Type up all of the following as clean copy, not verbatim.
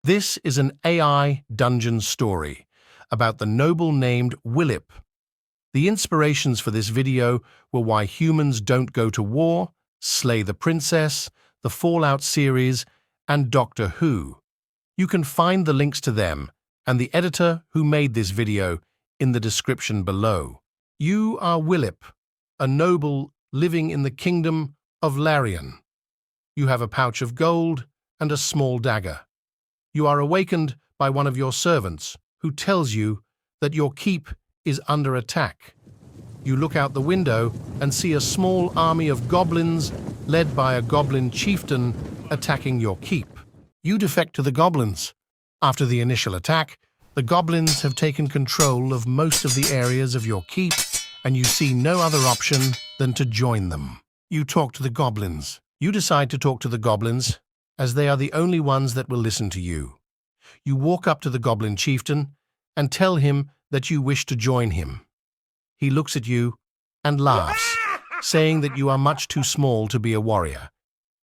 This is an AIDungeon story about the noble named Whillip. The inspirations for this video were Why Humans Don't Go to War, Slay the Princess, the Fallout series, and Doctor Who. You can find the links to them and the editor who made this video in the description below. You are Whillip, a noble living in the kingdom of Larian. You have a pouch of gold and a small dagger. You are awakened by one of your servants who tells you that your keep is under attack. You look out the window and see a small army of goblins led by a goblin chieftain attacking your keep. You defect to the goblins. After the initial attack, the goblins have taken control of most of the areas of your keep, and you see no other option than to join them. You talk to the goblins. You decide to talk to the goblins, as they are the only ones that will listen to you. You walk up to the goblin chieftain and tell him that you wish to join him. He looks at you and laughs, saying that you are much too small to be a warrior.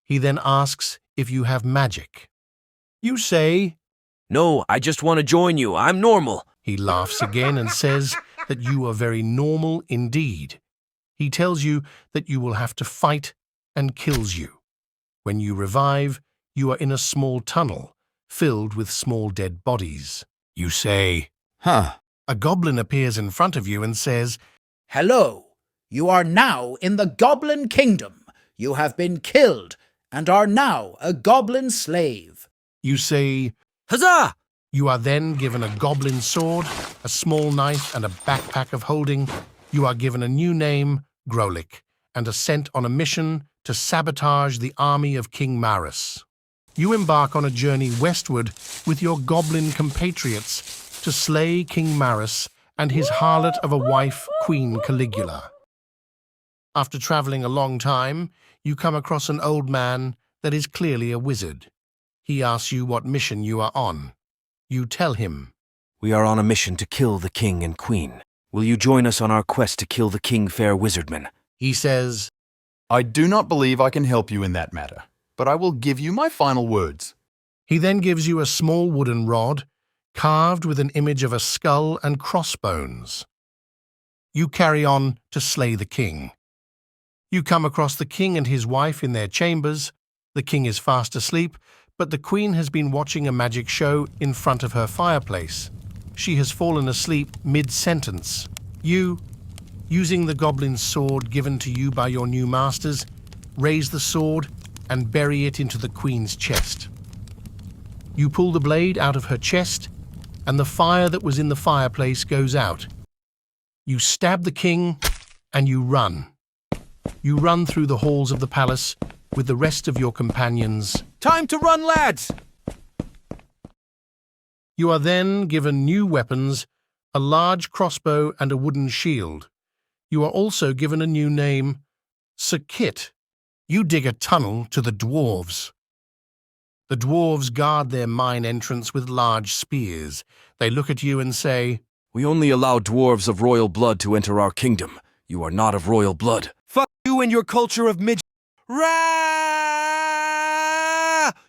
He then asks if you have magic. You say, "No, I just want to join you. I'm normal." He laughs again and says that you are very normal indeed. He tells you that you will have to fight and kills you. When you revive, you are in a small tunnel filled with small dead bodies. You say, A goblin appears in front of you and says, "Hello, you are now in the Goblin Kingdom. You have been killed and are now a goblin slave." You say, Huzzah! You are then given a goblin sword, a small knife, and a backpack of holding. You are given a new name, Grolic, and are sent on a mission to sabotage the army of King Marus. You embark on a journey westward with your goblin compatriots to slay King Marus and his harlot of a wife, Queen Caligula. After traveling a long time, you come across an old man that is clearly a wizard. He asks you what mission you are on. You tell him, "We are on a mission to kill the king and queen. Will you join us on our quest to kill the king fair wizardman?" He says, "I do not believe I can help you in that matter, but I will give you my final words." He then gives you a small wooden rod carved with an image of a skull and crossbones. You carry on to slay the king. You come across the king and his wife in their chambers. The king is fast asleep, but the queen has been watching a magic show in front of her fireplace. She has fallen asleep mid-sentence. You, using the goblin sword given to you by your new masters, raise the sword and bury it into the queen's chest. You pull the blade out of her chest, and the fire that was in the fireplace goes out. You stab the king, and you run. You run through the halls of the palace with the rest of your companions. Time to run, lads! You are then given new weapons, a large crossbow and a wooden shield. You are also given a new name, Sir Kit. You dig a tunnel to the dwarves. The dwarves guard their mine entrance with large spears. They look at you and say, "We only allow dwarves of royal blood to enter our kingdom. You are not of royal blood. Fuck you and your culture of midget. Rah!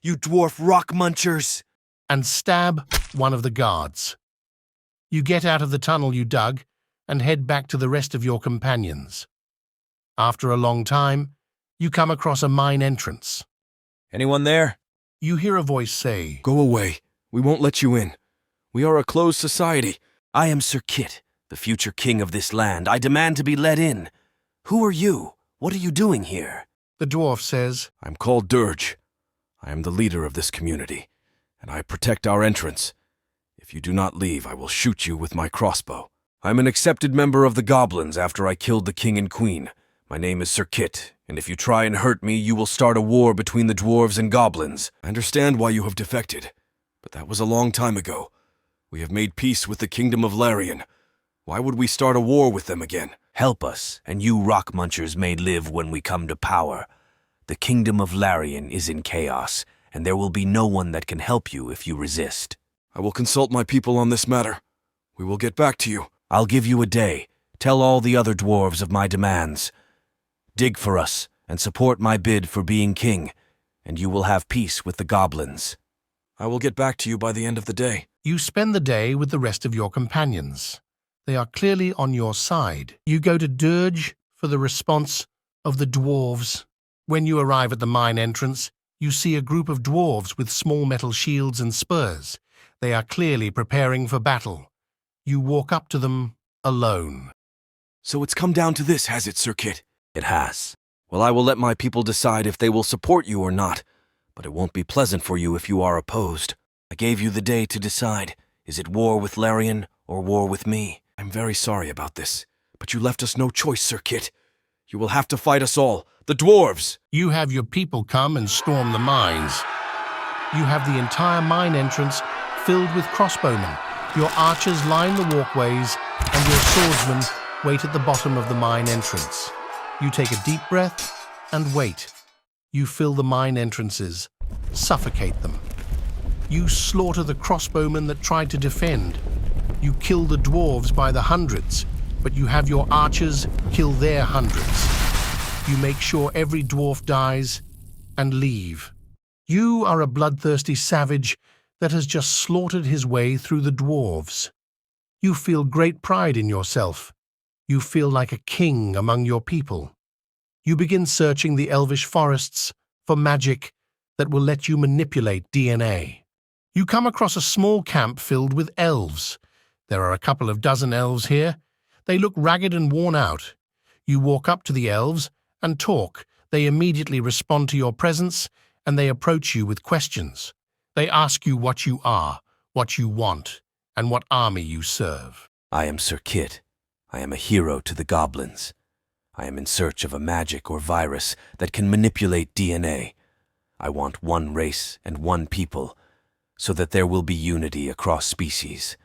You dwarf rock munchers!" and stab one of the guards. You get out of the tunnel you dug and head back to the rest of your companions. After a long time, you come across a mine entrance. "Anyone there?" You hear a voice say, "Go away. We won't let you in. We are a closed society. I am Sir Kit, the future king of this land. I demand to be let in. Who are you? What are you doing here?" The dwarf says, "I'm called Dirge. I am the leader of this community, and I protect our entrance. If you do not leave, I will shoot you with my crossbow. I'm an accepted member of the goblins after I killed the king and queen. My name is Sir Kit, and if you try and hurt me, you will start a war between the dwarves and goblins. I understand why you have defected, but that was a long time ago. We have made peace with the kingdom of Larian. Why would we start a war with them again? Help us, and you rock munchers may live when we come to power. The kingdom of Larian is in chaos, and there will be no one that can help you if you resist." "I will consult my people on this matter. We will get back to you." "I'll give you a day. Tell all the other dwarves of my demands. Dig for us and support my bid for being king, and you will have peace with the goblins." I will get back to you by the end of the day. You spend the day with the rest of your companions. They are clearly on your side. You go to dirge for the response of the dwarves. When you arrive at the mine entrance, you see a group of dwarves with small metal shields and spurs. They are clearly preparing for battle. You walk up to them alone. So it's come down to this, has it, Sir Kit? It has. Well, I will let my people decide if they will support you or not, but it won't be pleasant for you if you are opposed. I gave you the day to decide. Is it war with Larian or war with me? I'm very sorry about this, but you left us no choice, Sir Kit. You will have to fight us all, the dwarves. You have your people come and storm the mines. You have the entire mine entrance filled with crossbowmen. Your archers line the walkways, and your swordsmen wait at the bottom of the mine entrance. You take a deep breath and wait. You fill the mine entrances, suffocate them. You slaughter the crossbowmen that tried to defend. You kill the dwarves by the hundreds, but you have your archers kill their hundreds. You make sure every dwarf dies and leave. You are a bloodthirsty savage that has just slaughtered his way through the dwarves. You feel great pride in yourself. You feel like a king among your people. You begin searching the elvish forests for magic that will let you manipulate DNA. You come across a small camp filled with elves. There are a couple of dozen elves here. They look ragged and worn out. You walk up to the elves and talk. They immediately respond to your presence, and they approach you with questions. They ask you what you are, what you want, and what army you serve. I am Sir Kit. I am a hero to the goblins. I am in search of a magic or virus that can manipulate DNA. I want one race and one people, so that there will be unity across species.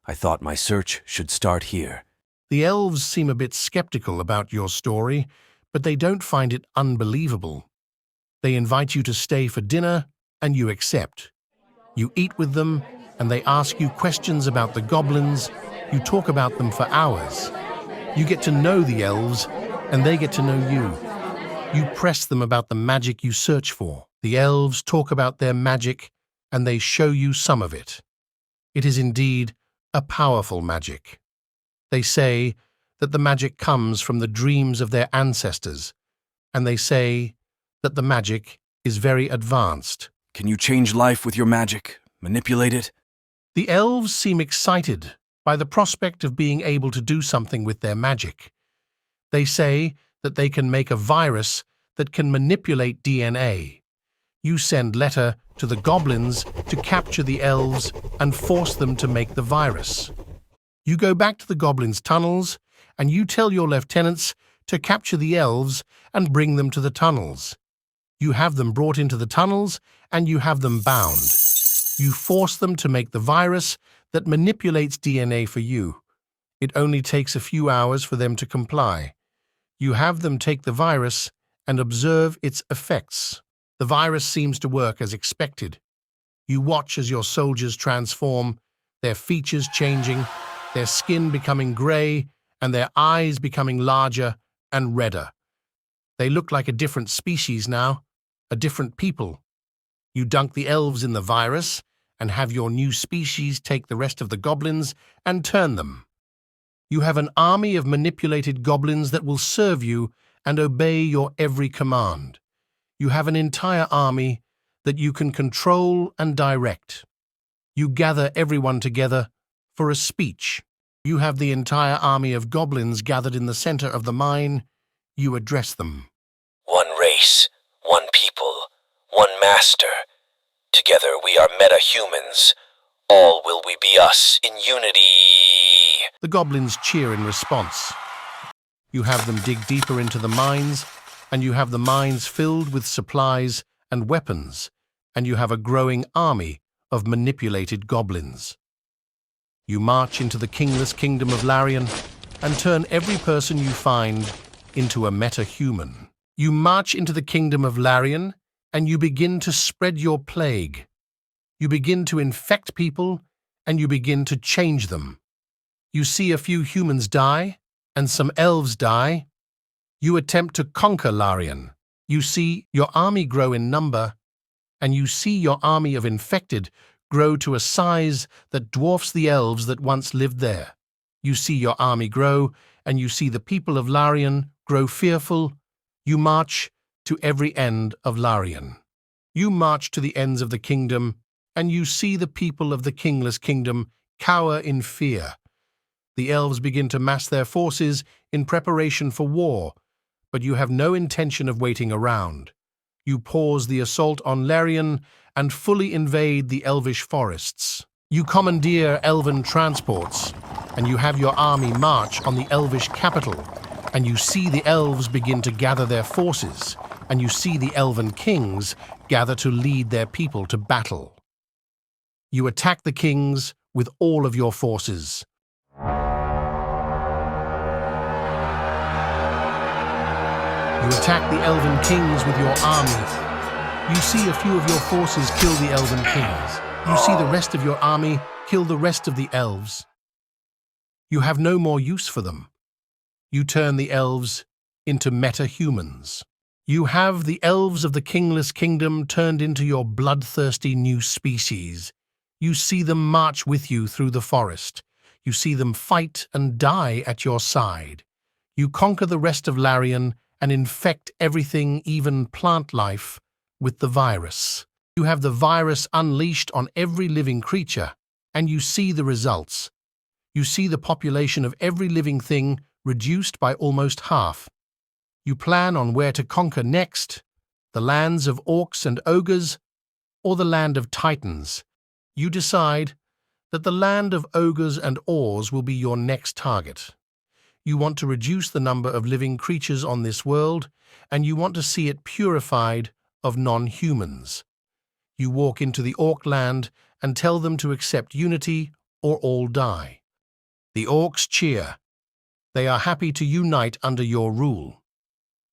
I thought my search should start here. The elves seem a bit skeptical about your story, but they don't find it unbelievable. They invite you to stay for dinner, and you accept. You eat with them, and they ask you questions about the goblins. You talk about them for hours. You get to know the elves, and they get to know you. You press them about the magic you search for. The elves talk about their magic, and they show you some of it. It is indeed a powerful magic. They say that the magic comes from the dreams of their ancestors, and they say that the magic is very advanced. Can you change life with your magic? Manipulate it? The elves seem excited by the prospect of being able to do something with their magic. They say that they can make a virus that can manipulate DNA. You send letter to the goblins to capture the elves and force them to make the virus. You go back to the goblins' tunnels, and you tell your lieutenants to capture the elves and bring them to the tunnels. You have them brought into the tunnels, and you have them bound. You force them to make the virus that manipulates DNA for you. It only takes a few hours for them to comply. You have them take the virus and observe its effects. The virus seems to work as expected. You watch as your soldiers transform, their features changing, their skin becoming grey, and their eyes becoming larger and redder. They look like a different species now, a different people. You dunk the elves in the virus and have your new species take the rest of the goblins and turn them. You have an army of manipulated goblins that will serve you and obey your every command. You have an entire army that you can control and direct. You gather everyone together for a speech. You have the entire army of goblins gathered in the center of the mine. You address them. One race, one people, one master. Together we are meta-humans. All will we be us in unity. The goblins cheer in response. You have them dig deeper into the mines, and you have the mines filled with supplies and weapons, and you have a growing army of manipulated goblins. You march into the kingless kingdom of Larian and turn every person you find into a meta-human. You march into the kingdom of Larian and you begin to spread your plague. You begin to infect people and you begin to change them. You see a few humans die and some elves die. You attempt to conquer Larian. You see your army grow in number and you see your army of infected grow to a size that dwarfs the elves that once lived there. You see your army grow, and you see the people of Larian grow fearful. You march to every end of Larian. You march to the ends of the kingdom, and you see the people of the kingless kingdom cower in fear. The elves begin to mass their forces in preparation for war, but you have no intention of waiting around. You pause the assault on Larian and fully invade the elvish forests. You commandeer elven transports, and you have your army march on the elvish capital, and you see the elves begin to gather their forces, and you see the elven kings gather to lead their people to battle. You attack the kings with all of your forces. You attack the elven kings with your army. You see a few of your forces kill the elven kings. You see the rest of your army kill the rest of the elves. You have no more use for them. You turn the elves into meta-humans. You have the elves of the kingless kingdom turned into your bloodthirsty new species. You see them march with you through the forest. You see them fight and die at your side. You conquer the rest of Larian and infect everything, even plant life, with the virus. You have the virus unleashed on every living creature, and you see the results. You see the population of every living thing reduced by almost half. You plan on where to conquer next, the lands of orcs and ogres, or the land of titans. You decide that the land of ogres and ors will be your next target. You want to reduce the number of living creatures on this world, and you want to see it purified of non-humans. You walk into the orc land and tell them to accept unity or all die. The orcs cheer. They are happy to unite under your rule.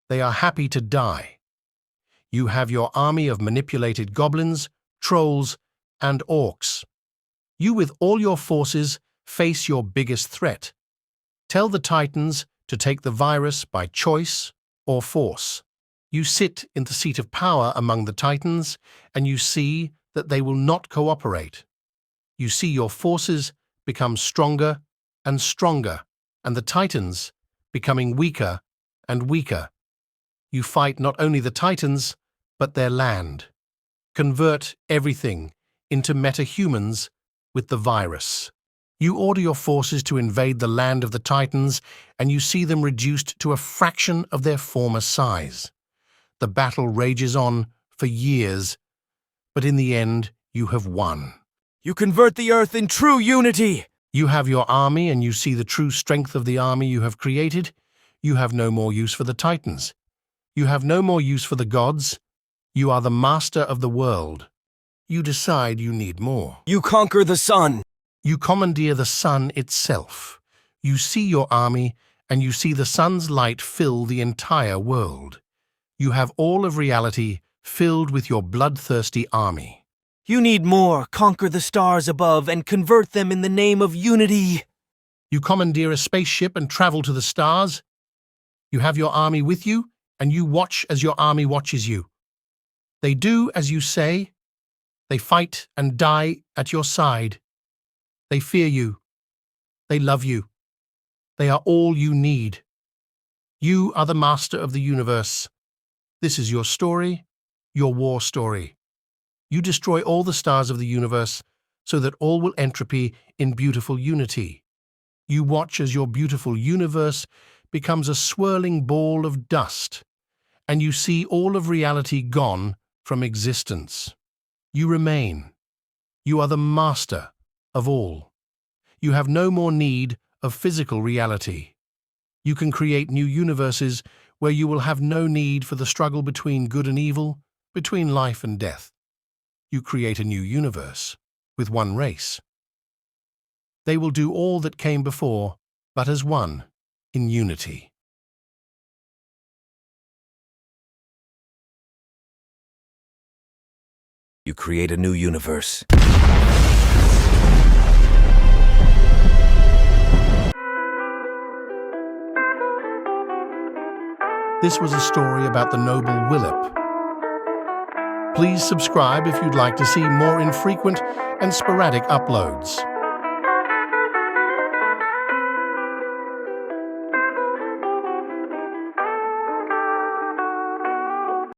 They are happy to die. You have your army of manipulated goblins, trolls, and orcs. You with all your forces face your biggest threat. Tell the Titans to take the virus by choice or force. You sit in the seat of power among the Titans, and you see that they will not cooperate. You see your forces become stronger and stronger, and the Titans becoming weaker and weaker. You fight not only the Titans, but their land. Convert everything into meta-humans with the virus. You order your forces to invade the land of the Titans, and you see them reduced to a fraction of their former size. The battle rages on for years, but in the end, you have won. You convert the earth in true unity! You have your army, and you see the true strength of the army you have created. You have no more use for the Titans. You have no more use for the gods. You are the master of the world. You decide you need more. You conquer the sun! You commandeer the sun itself. You see your army, and you see the sun's light fill the entire world. You have all of reality filled with your bloodthirsty army. You need more. Conquer the stars above and convert them in the name of unity. You commandeer a spaceship and travel to the stars. You have your army with you, and you watch as your army watches you. They do as you say. They fight and die at your side. They fear you. They love you. They are all you need. You are the master of the universe. This is your story, your war story. You destroy all the stars of the universe so that all will entropy in beautiful unity. You watch as your beautiful universe becomes a swirling ball of dust, and you see all of reality gone from existence. You remain. You are the master of all. You have no more need of physical reality. You can create new universes where you will have no need for the struggle between good and evil, between life and death. You create a new universe with one race. They will do all that came before, but as one, in unity. You create a new universe. This was a story about the noble Whillip. Please subscribe if you'd like to see more infrequent and sporadic uploads.